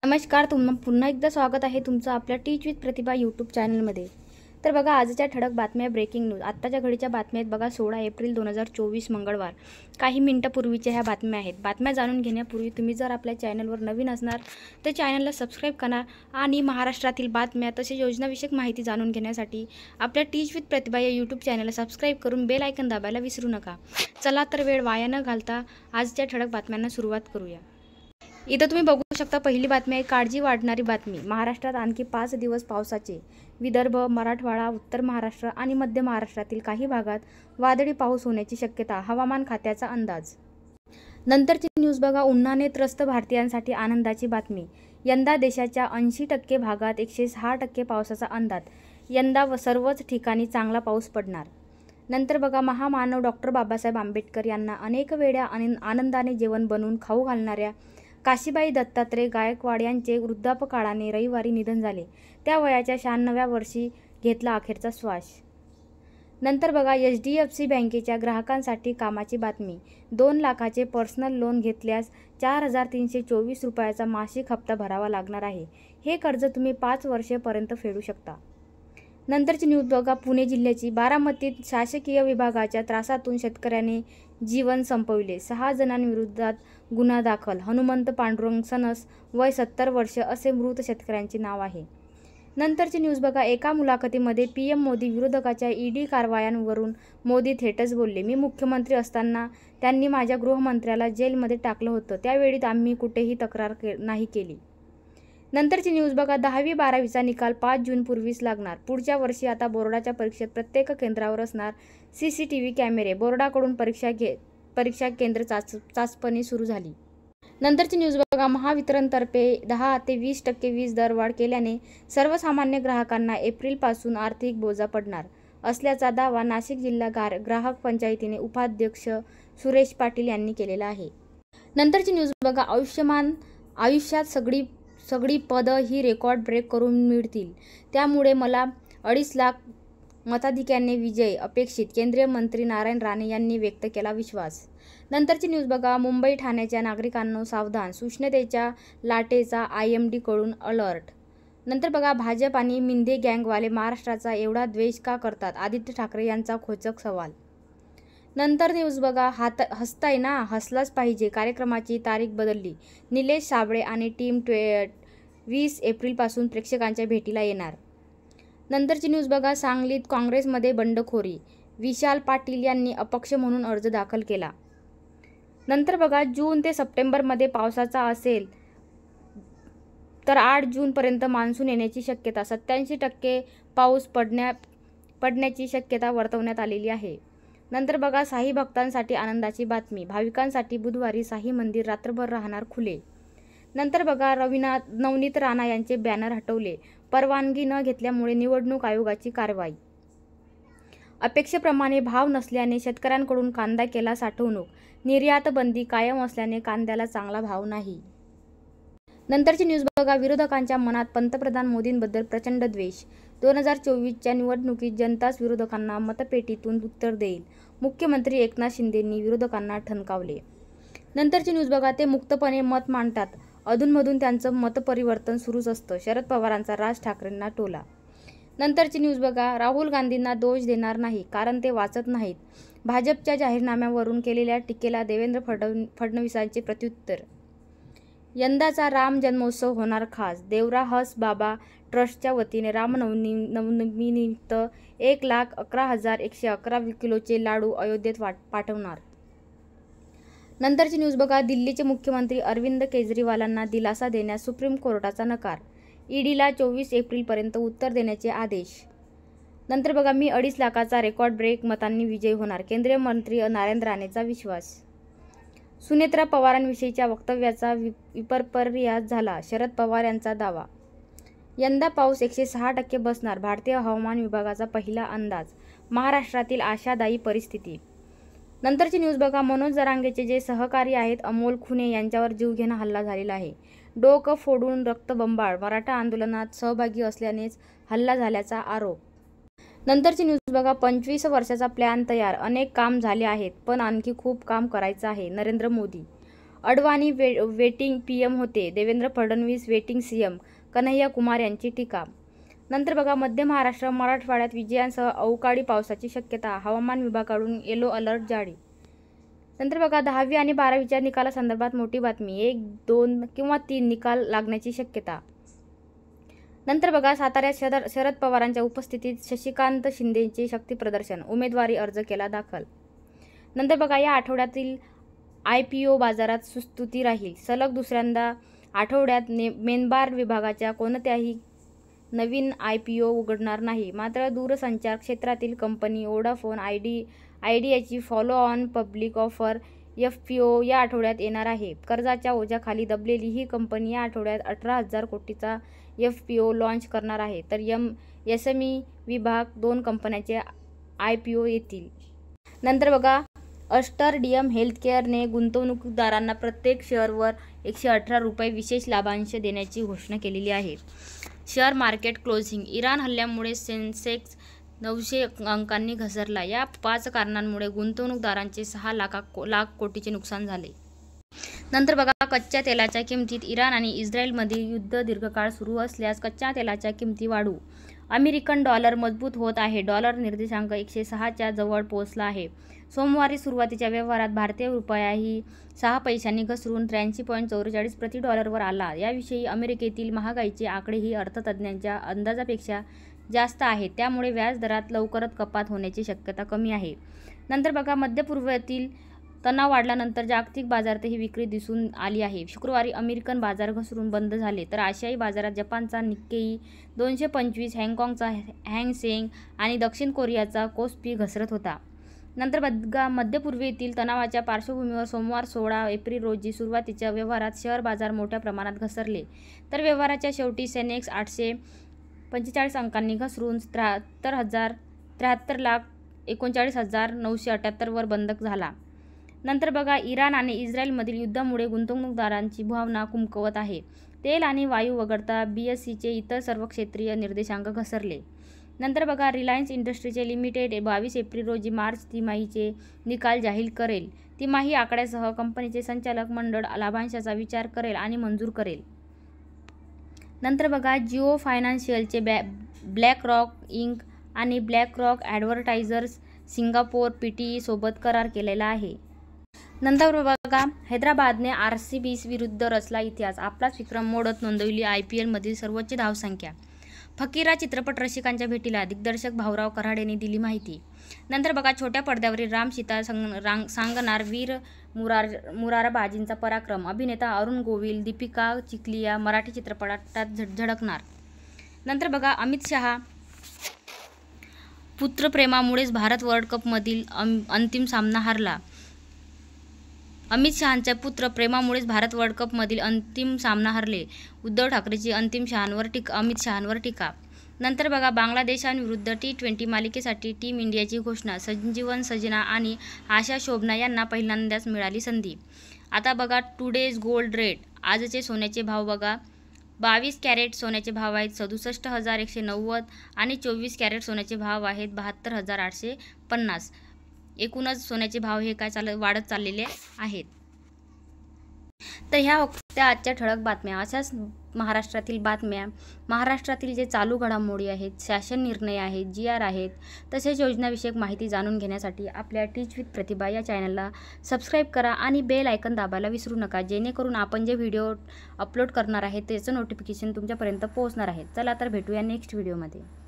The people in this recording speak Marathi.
नमस्कार. पुन्हा एकदा स्वागत आहे तुमचं आपल्या टीच विथ प्रतिभा यूट्यूब चॅनलमध्ये. तर बघा, आजच्या ठळक बातम्या, ब्रेकिंग न्यूज. आत्ताच्या घडीच्या बातम्या आहेत बघा. 16 एप्रिल 2024 मंगळवार. काही मिनिटापूर्वीच्या ह्या बातम्या आहेत. बातम्या जाणून घेण्यापूर्वी तुम्ही जर आपल्या चॅनलवर नवीन असणार तर चॅनलला सबस्क्राईब करा आणि महाराष्ट्रातील बातम्या तसेच योजनाविषयक माहिती जाणून घेण्यासाठी आपल्या टीच विथ प्रतिभा या यूट्यूब चॅनलला सबस्क्राईब करून बेल आयकन दाबायला विसरू नका. चला तर वेळ वाया न घालता आजच्या ठळक बातम्यांना सुरुवात करूया. इथं तुम्ही बघू शकता, पहिली बातमी आहे काळजी वाढणारी बातमी. महाराष्ट्रात आणखी 5 दिवस पावसाचे. विदर्भ, मराठवाडा, उत्तर महाराष्ट्र आणि मध्य महाराष्ट्रातील काही भागात वादळी पाऊस होण्याची शक्यता, हवामान खात्याचा अंदाज. नंतरची न्यूज बघा, उन्हाने त्रस्त भारतीयांसाठी आनंदाची बातमी. यंदा देशाच्या 80% भागात 106% पावसाचा अंदाज. यंदा सर्वच ठिकाणी चांगला पाऊस पडणार. नंतर बघा, महामानव डॉक्टर बाबासाहेब आंबेडकर यांना अनेक वेळा आनंदाने जेवण बनवून खाऊ घालणाऱ्या काशीबाई दत्तात्रय गायकवाड यांचे वृद्धापकाळाने रविवारी निधन झाले. त्या वयाच्या 96व्या वर्षी घेतला अखेरचा श्वास. नंतर बघा, HDFC बँकेच्या ग्राहकांसाठी कामाची बातमी. 2 लाखाचे पर्सनल लोन घेतल्यास 4,324 रुपयाचा मासिक हप्ता भरावा लागणार आहे. हे कर्ज तुम्ही 5 वर्षेपर्यंत फेडू शकता. नंतरची न्यूज बघा, पुणे जिल्ह्याची. बारामतीत शासकीय विभागाच्या त्रासातून शेतकऱ्याने जीवन संपविले. 6 जणांविरोधात गुन्हा दाखल. हनुमंत पांडुरंग सणस, वय 70 वर्ष असे मृत शेतकऱ्यांचे नाव आहे. नंतरची न्यूज बघा, एका मुलाखतीमध्ये PM मोदी विरोधकाच्या ED कारवायांवरून मोदी थेटच बोलले. मी मुख्यमंत्री असताना त्यांनी माझ्या गृहमंत्र्याला जेलमध्ये टाकलं होतं. त्यावेळी आम्ही कुठेही तक्रार नाही केली. नंतरची न्यूज बघा, 10वी-12वीचा निकाल 5 जूनपूर्वीच लागणार. पुढच्या वर्षी आता बोर्डाच्या परीक्षेत प्रत्येक केंद्रावर असणार CCTV कॅमेरे. बोर्डाकडून परीक्षा केंद्र चाचपणी सुरू झाली. नंतरची न्यूज बघा, महावितरणतर्फे 10 ते 20% वीज दरवाढ केल्याने सर्वसामान्य ग्राहकांना एप्रिलपासून आर्थिक बोजा पडणार असल्याचा दावा नाशिक जिल्हा ग्राहक पंचायतीने उपाध्यक्ष सुरेश पाटील यांनी केलेला आहे. नंतरची न्यूज बघा, आयुष्यात सगळी पदं ही रेकॉर्ड ब्रेक करून मिळतील, त्यामुळे मला 2.5 लाख मताधिक्याने विजय अपेक्षित. केंद्रीय मंत्री नारायण राणे यांनी व्यक्त केला विश्वास. नंतरची न्यूज बघा, मुंबई ठाण्याच्या नागरिकांनो सावधान, उष्णतेच्या लाटेचा IMD कडून अलर्ट. नंतर बघा, भाजप आणि मिंदे गँगवाले महाराष्ट्राचा एवढा द्वेष का करतात? आदित्य ठाकरे यांचा खोचक सवाल. नंतर न्यूज बघा, हसताय ना, हसलाच पाहिजे. कार्यक्रमाची तारीख बदलली. निलेश साबळे आणि टीम 20 एप्रिलपासून प्रेक्षकांच्या भेटीला येणार. नंतरची न्यूज बघा, सांगलीत काँग्रेसमध्ये बंडखोरी. विशाल पाटील यांनी अपक्ष म्हणून अर्ज दाखल केला. नंतर बघा, जून ते सप्टेंबरमध्ये पावसाचा असेल तर 8 जूनपर्यंत मान्सून येण्याची शक्यता. 87% पाऊस पडण्याची शक्यता वर्तवण्यात आलेली आहे. नंतर बघा, साई भक्तांसाठी आनंदाची बातमी. भाविकांसाठी बुधवारी साई मंदिर रात्रभर राहणार खुले. नंतर बघा, नवनीत राणा यांचे बॅनर हटवले. परवानगी न घेतल्यामुळे निवडणूक आयोगाची कारवाई. अपेक्षेप्रमाणे भाव नसल्याने शेतकऱ्यांकडून कांदा केला साठवणूक. निर्यात बंदी कायम असल्याने कांद्याला चांगला भाव नाही. नंतरची न्यूज बघा, विरोधकांच्या मनात पंतप्रधान मोदींबद्दल प्रचंड द्वेष. 2024च्या निवडणुकीत जनताच विरोधकांना मतपेटीतून उत्तर देईल. मुख्यमंत्री एकनाथ शिंदेंनी विरोधकांना ठणकावले. नंतरची न्यूज बघा, ते मुक्तपणे मत मांडतात. अधूनमधून त्यांचं मतपरिवर्तन सुरूच असतं. शरद पवारांचा राज ठाकरेंना टोला. नंतरची न्यूज बघा, राहुल गांधींना दोष देणार नाही कारण ते वाचत नाहीत. भाजपच्या जाहीरनाम्यावरून केलेल्या टीकेला देवेंद्र फडणवीसांचे प्रत्युत्तर. यंदाचा राम जन्मोत्सव होणार खास. देवरा हस बाबा ट्रस्टच्या वतीने रामनवमीनिमित्त 1,11,111 किलोचे लाडू अयोध्येत पाठवणार. नंतरची न्यूज बघा, दिल्लीचे मुख्यमंत्री अरविंद केजरीवालांना दिलासा देण्यास सुप्रीम कोर्टाचा नकार. EDला 24 एप्रिलपर्यंत उत्तर देण्याचे आदेश. नंतर बघा, मी 2.5 लाखाचा रेकॉर्ड ब्रेक मतांनी विजयी होणार. केंद्रीय मंत्री नारायण राणेचा विश्वास. सुनेत्रा पवारांविषयीच्या वक्तव्याचा विपर्यास झाला. शरद पवार यांचा दावा. यंदा पाऊस 106% बसणार. भारतीय हवामान विभागाचा पहिला अंदाज. महाराष्ट्रातील आशादायी परिस्थिती. नंतरची न्यूज बघा, मनोज जरांगेचे जे सहकारी आहेत अमोल खुने यांच्यावर जीवघेणा हल्ला झालेला आहे. डोकं फोडून रक्तबंबाळ. मराठा आंदोलनात सहभागी असल्यानेच हल्ला झाल्याचा आरोप. नंतरची न्यूज बघा, 25 वर्षाचा प्लॅन तयार. अनेक काम झाले आहेत पण आणखी खूप काम करायचं आहे. नरेंद्र मोदी. अडवाणी वेटिंग PM होते, देवेंद्र फडणवीस वेटिंग CM, कन्हैया कुमार यांची टीका. नंतर बघा मध्य महाराष्ट्र मराठवाड्यात विजांसह अवकाळी पावसाची शक्यता, हवामान विभागाकडून येलो अलर्ट जारी. नंतर बघा 10वी आणि 12वीच्या निकालासंदर्भात मोठी बातमी, 1, 2 किंवा 3 निकाल लागण्याची शक्यता. नंतर बघा साताऱ्यात शरद पवारांच्या उपस्थितीत शशिकांत शिंदेचे शक्तीप्रदर्शन, उमेदवारी अर्ज केला दाखल. नंतर बघा या आठवड्यातील IPO बाजारात सुस्थिती राहील, सलग दुसऱ्यांदा आठवड्यात मेनबार विभागाच्या कोणत्याही नवीन IPO उघडणार नाही. मात्र दूरसंचार क्षेत्रातील कंपनी वोडाफोन आयडियाची follow on public offer FPO या आठवड्यात येणार आहे. कर्जाच्या ओझ्याखाली दबलेली ही कंपनी या आठवड्यात 18,000 कोटीचा FPO लॉन्च करणार आहे. तर SME विभाग 2 कंपन्यांचे IPO येतील. नंतर बघा अष्टरडीएम हेल्थकेअरने गुंतवणूकदारांना प्रत्येक शेअरवर ₹118 विशेष लाभांश देण्याची घोषणा केलेली आहे. शेअर मार्केट क्लोजिंग, इराण हल्ल्यामुळे सेन्सेक्स 900 अंकांनी घसरला. या 5 कारणांमुळे गुंतवणूकदारांचे 6 लाख कोटीचे नुकसान झाले. नंतर बघा कच्च्या तेलाच्या किमतीत, इराण आणि इस्रायलमधील युद्ध दीर्घकाळ सुरू असल्यास कच्च्या तेलाच्या किमती वाढू. अमेरिकन डॉलर मजबूत होत आहे, डॉलर निर्देशांक 106 च्या जवळ पोहोचला आहे. सोमवारी सुरुवातीच्या व्यवहारात भारतीय रुपयाही 6 पैशांनी घसरून 83.44 प्रति डॉलरवर आला. याविषयी अमेरिकेतील महागाईचे आकडेही अर्थतज्ज्ञांच्या अंदाजापेक्षा जास्त आहेत, त्यामुळे व्याज दरात लवकरच कपात होण्याची शक्यता कमी आहे. नंतर बघा मध्य पूर्वेतील तणाव वाढल्यानंतर जागतिक बाजारातही विक्री दिसून आली आहे. शुक्रवारी अमेरिकन बाजार घसरून बंद झाले, तर आशियाई बाजारात जपानचा निक्केई 225, हाँगकाँगचा हँग सेंग आणि दक्षिण कोरियाचा कोस्पी घसरत होता. नंतर बघा मध्य पूर्वेतील तणावाच्या पार्श्वभूमीवर सोमवार 16 एप्रिल रोजी सुरुवातीच्या व्यवहारात शेअर बाजार मोठ्या प्रमाणात घसरले. तर व्यवहाराच्या शेवटी सेन्सेक्स 845 अंकांनी घसरून 73,39,978 वर बंद झाला. नंतर बघा इराण आणि इस्रायलमधील युद्धामुळे गुंतवणूकदारांची भावना कमकुवत आहे. तेल आणि वायू वगळता BSEचे इतर सर्व क्षेत्रीय निर्देशांक घसरले. नंतर बघा रिलायन्स इंडस्ट्रीज लिमिटेड 22 एप्रिल रोजी मार्च तिमाहीचे निकाल जाहीर करेल. तिमाही आकड्यासह कंपनीचे संचालक मंडळ लाभांशाचा विचार करेल आणि मंजूर करेल. नंतर बघा जिओ फायनान्शियलचे ब्लॅक रॉक इंक आणि black rock advertisers Singapore PTE सोबत करार केलेला आहे. नंतर बघा हैदराबादने RCB विरुद्ध रचला इतिहास, आपलाच विक्रम मोडत नोंदवली IPLमधील सर्वोच्च धावसंख्या. फकीरा चित्रपट रसिकांच्या भेटीला दिग्दर्शक भाऊराव कराडेने दिली माहिती. नंतर बघा छोट्या पडद्यावरील राम सीता सांगणार वीर मुरारबाजींचा पराक्रम, अभिनेता अरुण गोविल, दीपिका चिखलिया मराठी चित्रपटात झळकणार. नंतर बघा अमित शहा पुत्रप्रेमामुळेच भारत वर्ल्ड कपमधील अंतिम सामना हारला. अमित शहांच्या पुत्र प्रेमामुळेच भारत वर्ल्ड कपमधील अंतिम सामना हरले. उद्धव ठाकरेची अमित शहांवर टीका. नंतर बघा बांगलादेशाविरुद्ध T20 मालिकेसाठी टीम इंडियाची घोषणा, संजीवन सजना आणि आशा शोभना यांना पहिल्यांदाच मिळाली संधी. आता बघा टुडेज गोल्ड रेट, आजचे सोन्याचे भाव बघा 22 कॅरेट सोन्याचे भाव आहेत 67,190 आणि 24 कॅरेट सोन्याचे भाव आहेत 72,850. एकूणच सोन्याचे भाव हे वाढत चाललेले आहेत. तर ह्या होत्या आजच्या ठळक बातम्या. अशाच महाराष्ट्रातील बातम्या, महाराष्ट्रातील जे चालू घडामोडी आहेत, शासन निर्णय आहेत, GR आहेत, तसेच योजनाविषयक माहिती जाणून घेण्यासाठी आपल्या टीच विथ प्रतिभा या चॅनलला सबस्क्राईब करा आणि बेल आयकन दाबायला विसरू नका, जेणेकरून आपण जे व्हिडिओ अपलोड करणार आहे त्याचं नोटिफिकेशन तुमच्यापर्यंत पोहोचणार आहे. चला तर भेटूया नेक्स्ट व्हिडिओमध्ये.